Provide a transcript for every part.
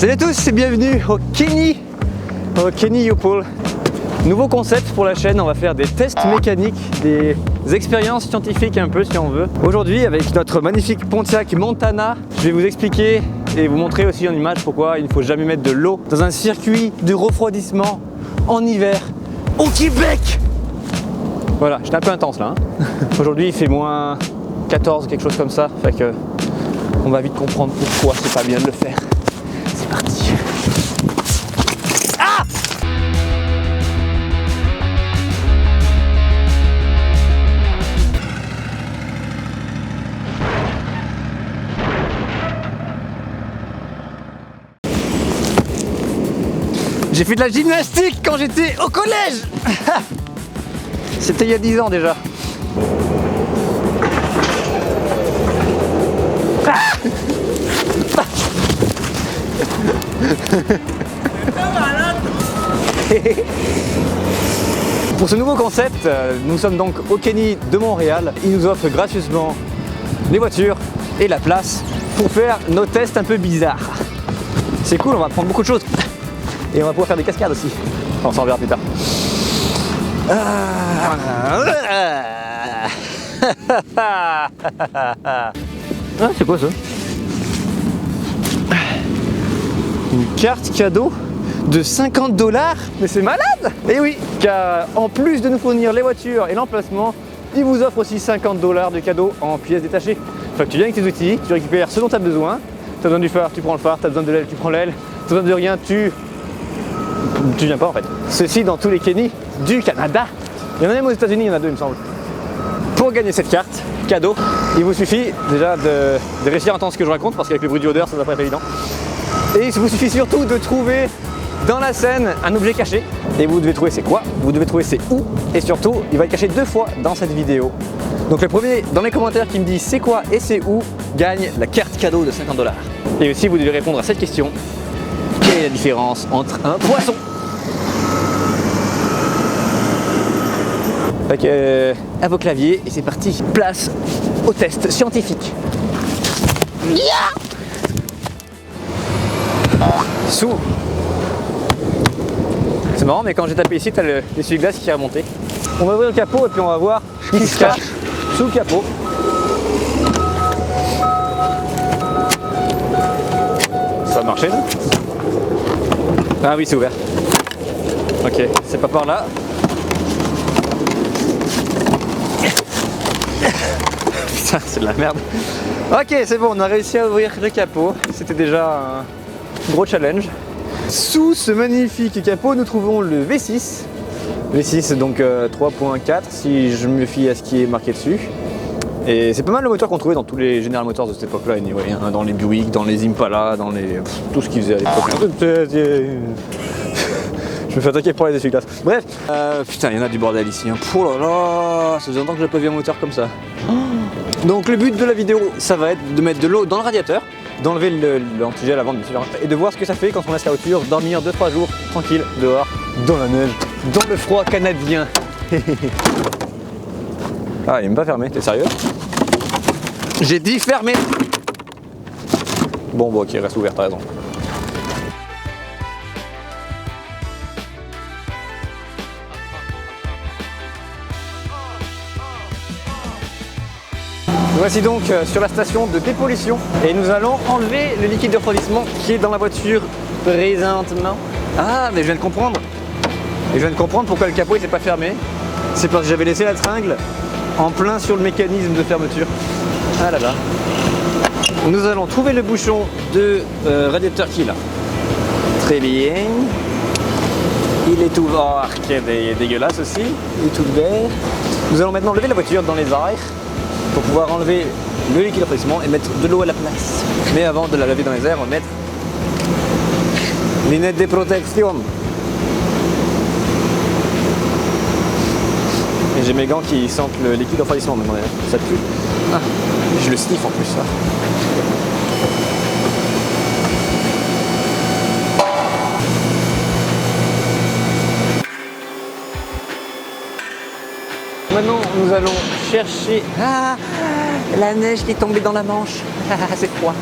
Salut à tous et bienvenue au Kenny U-Pull. Nouveau concept pour la chaîne, on va faire des tests mécaniques, des expériences scientifiques un peu si on veut. Aujourd'hui avec notre magnifique Pontiac Montana, je vais vous expliquer et vous montrer aussi en image pourquoi il ne faut jamais mettre de l'eau dans un circuit de refroidissement en hiver au Québec. Voilà, j'étais un peu intense là. Aujourd'hui il fait moins 14, quelque chose comme ça, fait que on va vite comprendre pourquoi c'est pas bien de le faire. C'est parti. Ah! J'ai fait de la gymnastique quand j'étais au collège. C'était il y a 10 ans déjà. Pour ce nouveau concept, nous sommes donc au Kenny de Montréal. Il nous offre gracieusement les voitures et la place pour faire nos tests un peu bizarres. C'est cool, on va apprendre beaucoup de choses. Et on va pouvoir faire des cascades aussi. Enfin, on s'en verra plus tard. Ah, c'est quoi ça? Une carte cadeau de 50 $? Mais c'est malade! Et oui, car en plus de nous fournir les voitures et l'emplacement, il vous offre aussi 50 $ de cadeaux en pièces détachées. Enfin, tu viens avec tes outils, tu récupères ce dont tu as besoin. Tu as besoin du phare, tu prends le phare, tu as besoin de l'aile, tu prends l'aile. Tu as besoin de rien, tu viens pas en fait. Ceci dans tous les Kenny du Canada. Il y en a même aux États-Unis, il y en a deux, il me semble. Pour gagner cette carte cadeau, il vous suffit déjà de réussir à entendre ce que je raconte, parce qu'avec le bruit du odeur, ça va pas être évident. Et il vous suffit surtout de trouver dans la scène un objet caché. Et vous devez trouver c'est quoi, vous devez trouver c'est où. Et surtout, il va être caché 2 fois dans cette vidéo. Donc le premier dans les commentaires qui me dit c'est quoi et c'est où, gagne la carte cadeau de 50 $. Et aussi, vous devez répondre à cette question. Quelle est la différence entre un poisson? Fait que, à vos claviers, et c'est parti. Place au test scientifique. Yeah! Sous. C'est marrant, mais quand j'ai tapé ici, t'as l'essuie-glace qui est remonté. On va ouvrir le capot et puis on va voir ce qui se cache sous le capot. Ça va marcher, là? Ah oui, c'est ouvert. Ok, c'est pas par là. Putain, c'est de la merde. Ok, c'est bon, on a réussi à ouvrir le capot. C'était déjà un gros challenge. Sous ce magnifique capot, nous trouvons le V6. V6, donc 3.4, si je me fie à ce qui est marqué dessus. Et c'est pas mal le moteur qu'on trouvait dans tous les General Motors de cette époque-là, anyway, hein, dans les Buick, dans les Impala, dans les tout ce qu'ils faisaient à l'époque. Je me fais attaquer pour les essuie-glaces. Bref, putain, il y en a du bordel ici. Hein. Oh là là, ça faisait longtemps que j'ai pas vu un moteur comme ça. Donc le but de la vidéo, ça va être de mettre de l'eau dans le radiateur, d'enlever l'antigel avant bien sûr, et de voir ce que ça fait quand on laisse la voiture dormir 2-3 jours tranquille dehors, dans la neige, dans le froid canadien. Ah, il est même pas fermé, t'es sérieux? J'ai dit fermé! Bon, ok, reste ouvert, t'as raison. Nous voici donc sur la station de dépollution et nous allons enlever le liquide de refroidissement qui est dans la voiture présentement. Ah, mais je viens de comprendre. Et je viens de comprendre pourquoi le capot n'était pas fermé. C'est parce que j'avais laissé la tringle en plein sur le mécanisme de fermeture. Ah là là. Nous allons trouver le bouchon de radiateur qui est là. Très bien. Il est tout vert, qui est dégueulasse aussi. Il est tout vert. Nous allons maintenant lever la voiture dans les airs pour pouvoir enlever le liquide de refroidissement et mettre de l'eau à la place. Mais avant de la laver dans les airs, on va mettre lunettes de protection. Et j'ai mes gants qui sentent le liquide de refroidissement maintenant, ça pue. Ah, je le sniffe en plus ça. Maintenant, nous allons chercher... Ah, la neige qui est tombée dans la Manche. C'est froid.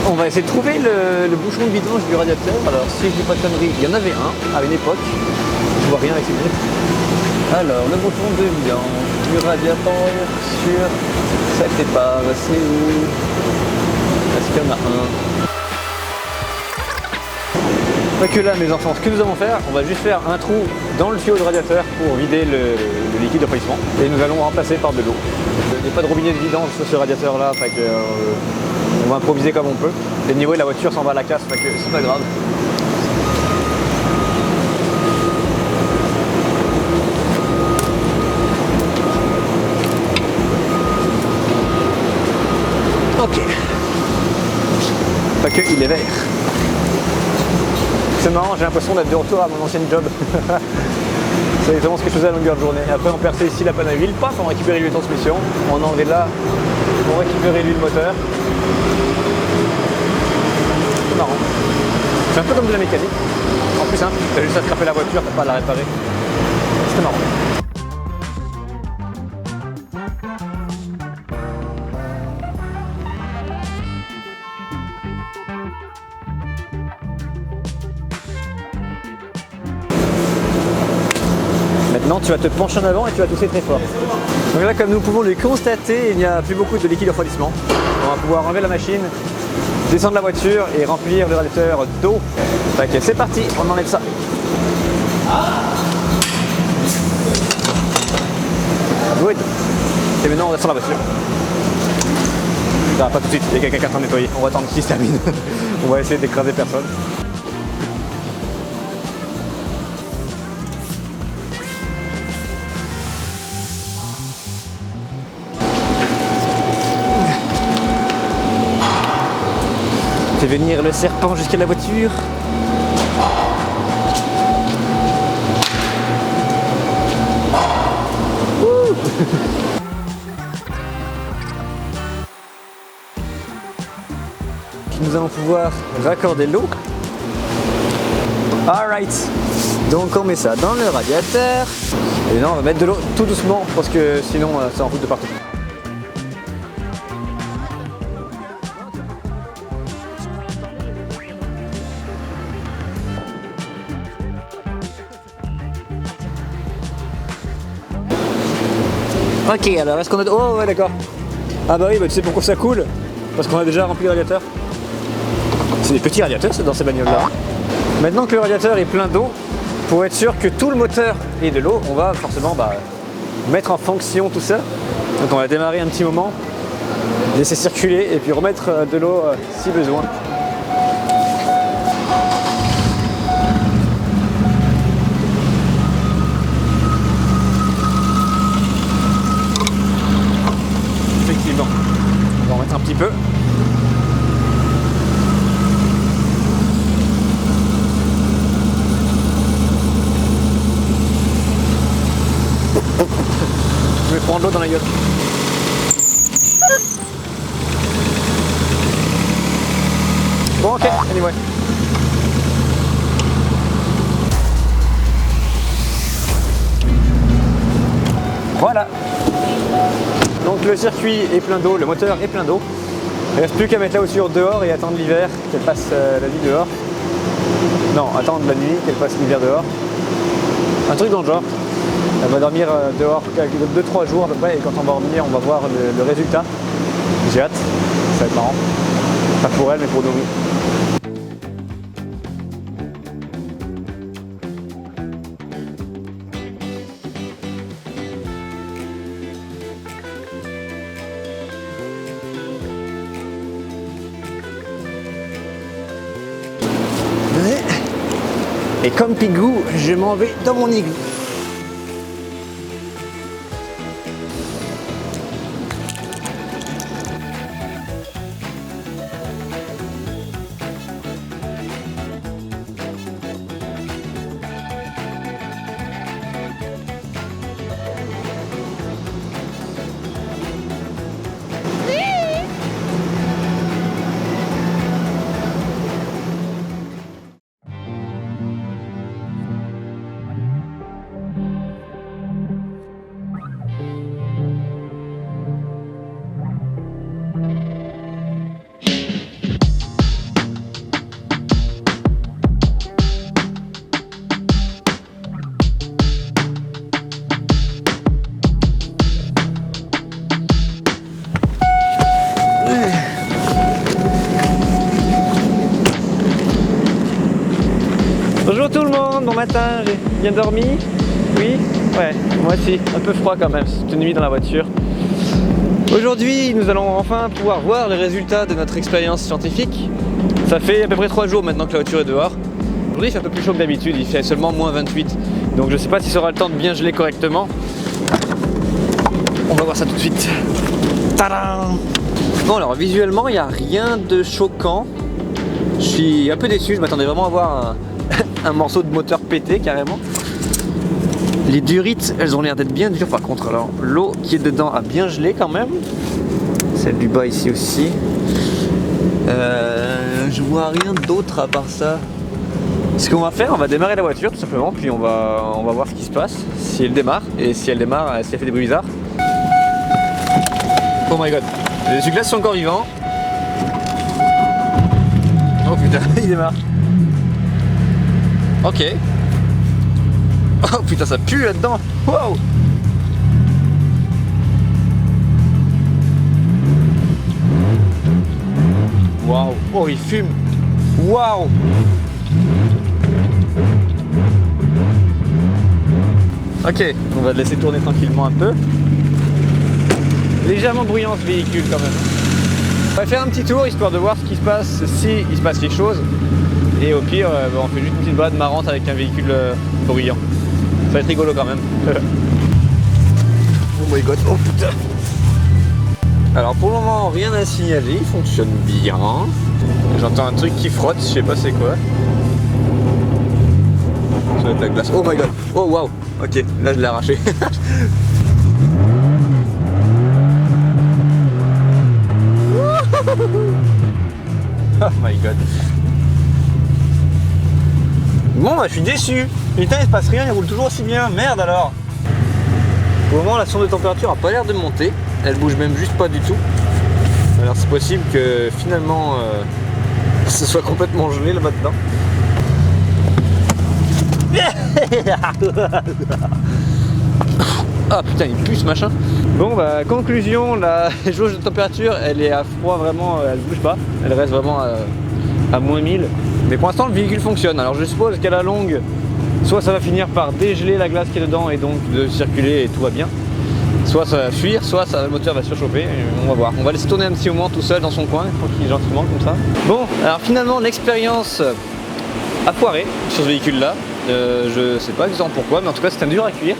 On va essayer de trouver le bouchon de vidange du radiateur. Alors si je dis pas de conneries, il y en avait un à une époque. Je vois rien avec ces lunettes. Alors le bouchon de vidange du radiateur sur cette épave, c'est où? Est-ce qu'il y en a un? Pas que là mes enfants, ce que nous allons faire, on va juste faire un trou dans le tuyau de radiateur pour vider le liquide de refroidissement et nous allons remplacer par de l'eau. Il n'y a pas de robinet de vidange sur ce radiateur là, fait que, on va improviser comme on peut. Et niveau de la voiture s'en va à la casse, fait que c'est pas grave. Ok. Fait que il est vert. C'est marrant, j'ai l'impression d'être de retour à mon ancien job. C'est exactement ce que je faisais à longueur de journée. Après on perçait ici la panne à huile, paf, on récupérait l'huile de transmission, on enlevait là, on récupérait l'huile moteur. C'est marrant. C'est un peu comme de la mécanique. En plus simple, t'as juste à scraper la voiture, t'as pas à la réparer. C'était marrant. Maintenant, tu vas te pencher en avant et tu vas tousser très fort. Donc là, comme nous pouvons le constater, il n'y a plus beaucoup de liquide de refroidissement. On va pouvoir enlever la machine, descendre la voiture et remplir le radiateur d'eau. Ok, c'est parti, on enlève ça. Good. Et maintenant, on descend la voiture. Non, pas tout de suite, il y a quelqu'un qui est en train de nettoyer. On va attendre qu'il se termine. On va essayer d'écraser personne. Fais venir le serpent jusqu'à la voiture. Nous allons pouvoir raccorder l'eau. Alright. Donc on met ça dans le radiateur. Et là on va mettre de l'eau tout doucement parce que sinon ça en fout de partout. Ok, alors est-ce qu'on a... Oh ouais d'accord. Ah bah oui, bah, tu sais pourquoi ça coule? Parce qu'on a déjà rempli le radiateur. C'est des petits radiateurs dans ces bagnoles là. Maintenant que le radiateur est plein d'eau, pour être sûr que tout le moteur ait de l'eau, on va forcément mettre en fonction tout ça. Donc on va démarrer un petit moment, laisser circuler et puis remettre de l'eau si besoin. Effectivement, on va en mettre un petit peu. Je vais prendre l'eau dans la gueule. Bon ok, anyway. Voilà. Donc le circuit est plein d'eau, le moteur est plein d'eau. Il ne reste plus qu'à mettre la voiture dehors et attendre l'hiver, qu'elle passe la nuit dehors. Non, attendre la nuit, qu'elle passe l'hiver dehors. Un truc dans le genre. Elle va dormir dehors 2-3 jours à peu près et quand on va revenir on va voir le résultat. J'ai hâte, ça va être marrant. Pas pour elle mais pour nous. Et comme Pigou, je m'en vais dans mon igloo. matin, j'ai bien dormi. Oui, ouais, moi aussi, un peu froid quand même, cette nuit dans la voiture. Aujourd'hui, nous allons enfin pouvoir voir les résultats de notre expérience scientifique. Ça fait à peu près 3 jours maintenant que la voiture est dehors. Aujourd'hui, c'est un peu plus chaud que d'habitude, il fait seulement moins 28. Donc je sais pas si ça aura le temps de bien geler correctement. On va voir ça tout de suite. Tadam! Bon alors, visuellement, il n'y a rien de choquant. Je suis un peu déçu, je m'attendais vraiment à voir un morceau de moteur pété carrément. Les durites, elles ont l'air d'être bien dures par contre. Alors l'eau qui est dedans a bien gelé quand même. Celle du bas ici aussi. Je vois rien d'autre à part ça. Ce qu'on va faire, on va démarrer la voiture tout simplement, puis on va voir ce qui se passe, si elle démarre, et si elle démarre, si elle fait des bruits bizarres. Oh my god, les essuie-glaces sont encore vivants. Oh putain, il démarre. Ok. Oh putain, ça pue là-dedans. Wow. Waouh. Oh, il fume. Waouh. Ok, on va le laisser tourner tranquillement un peu. Légèrement bruyant ce véhicule quand même. On va faire un petit tour histoire de voir ce qui se passe, si il se passe quelque chose. Et au pire, on fait juste une petite balade marrante avec un véhicule bruyant. Ça va être rigolo quand même. Oh my god, oh putain. Alors pour le moment, rien à signaler, il fonctionne bien. J'entends un truc qui frotte, je sais pas c'est quoi. Ça va être la glace. Oh my god, oh wow. Ok, là je l'ai arraché. Oh my god. Bon bah je suis déçu. Putain il se passe rien, il roule toujours aussi bien. Merde alors. Pour le moment la sonde de température a pas l'air de monter. Elle bouge même juste pas du tout. Alors c'est possible que finalement ce soit complètement gelé là maintenant. Ah putain il pue ce machin. Bon bah conclusion, la jauge de température elle est à froid vraiment, elle bouge pas. Elle reste vraiment à moins 1000. Mais pour l'instant le véhicule fonctionne. Alors je suppose qu'à la longue, soit ça va finir par dégeler la glace qui est dedans et donc de circuler et tout va bien. Soit ça va fuir, soit le moteur va surchauffer, on va voir. On va laisser tourner un petit moment tout seul dans son coin, tranquille, gentiment comme ça. Bon, alors finalement l'expérience a foiré sur ce véhicule là. Je sais pas exactement pourquoi, mais en tout cas c'était dur à cuire.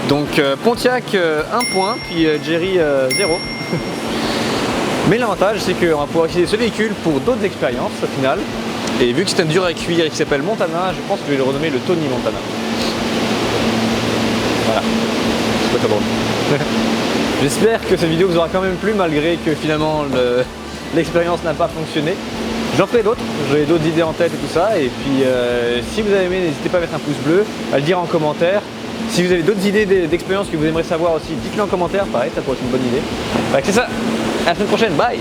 Donc Pontiac 1 point, puis Jerry 0. Mais l'avantage c'est qu'on va pouvoir utiliser ce véhicule pour d'autres expériences au final. Et vu que c'est un dur à cuire et qui s'appelle Montana, je pense que je vais le renommer le Tony Montana. Voilà. C'est pas très drôle. J'espère que cette vidéo vous aura quand même plu malgré que finalement l'expérience n'a pas fonctionné. J'en ferai d'autres, j'ai d'autres idées en tête et tout ça. Et puis si vous avez aimé, n'hésitez pas à mettre un pouce bleu, à le dire en commentaire. Si vous avez d'autres idées d'expériences que vous aimeriez savoir aussi, dites-le en commentaire, pareil, ça pourrait être une bonne idée. C'est ça, à la semaine prochaine, bye!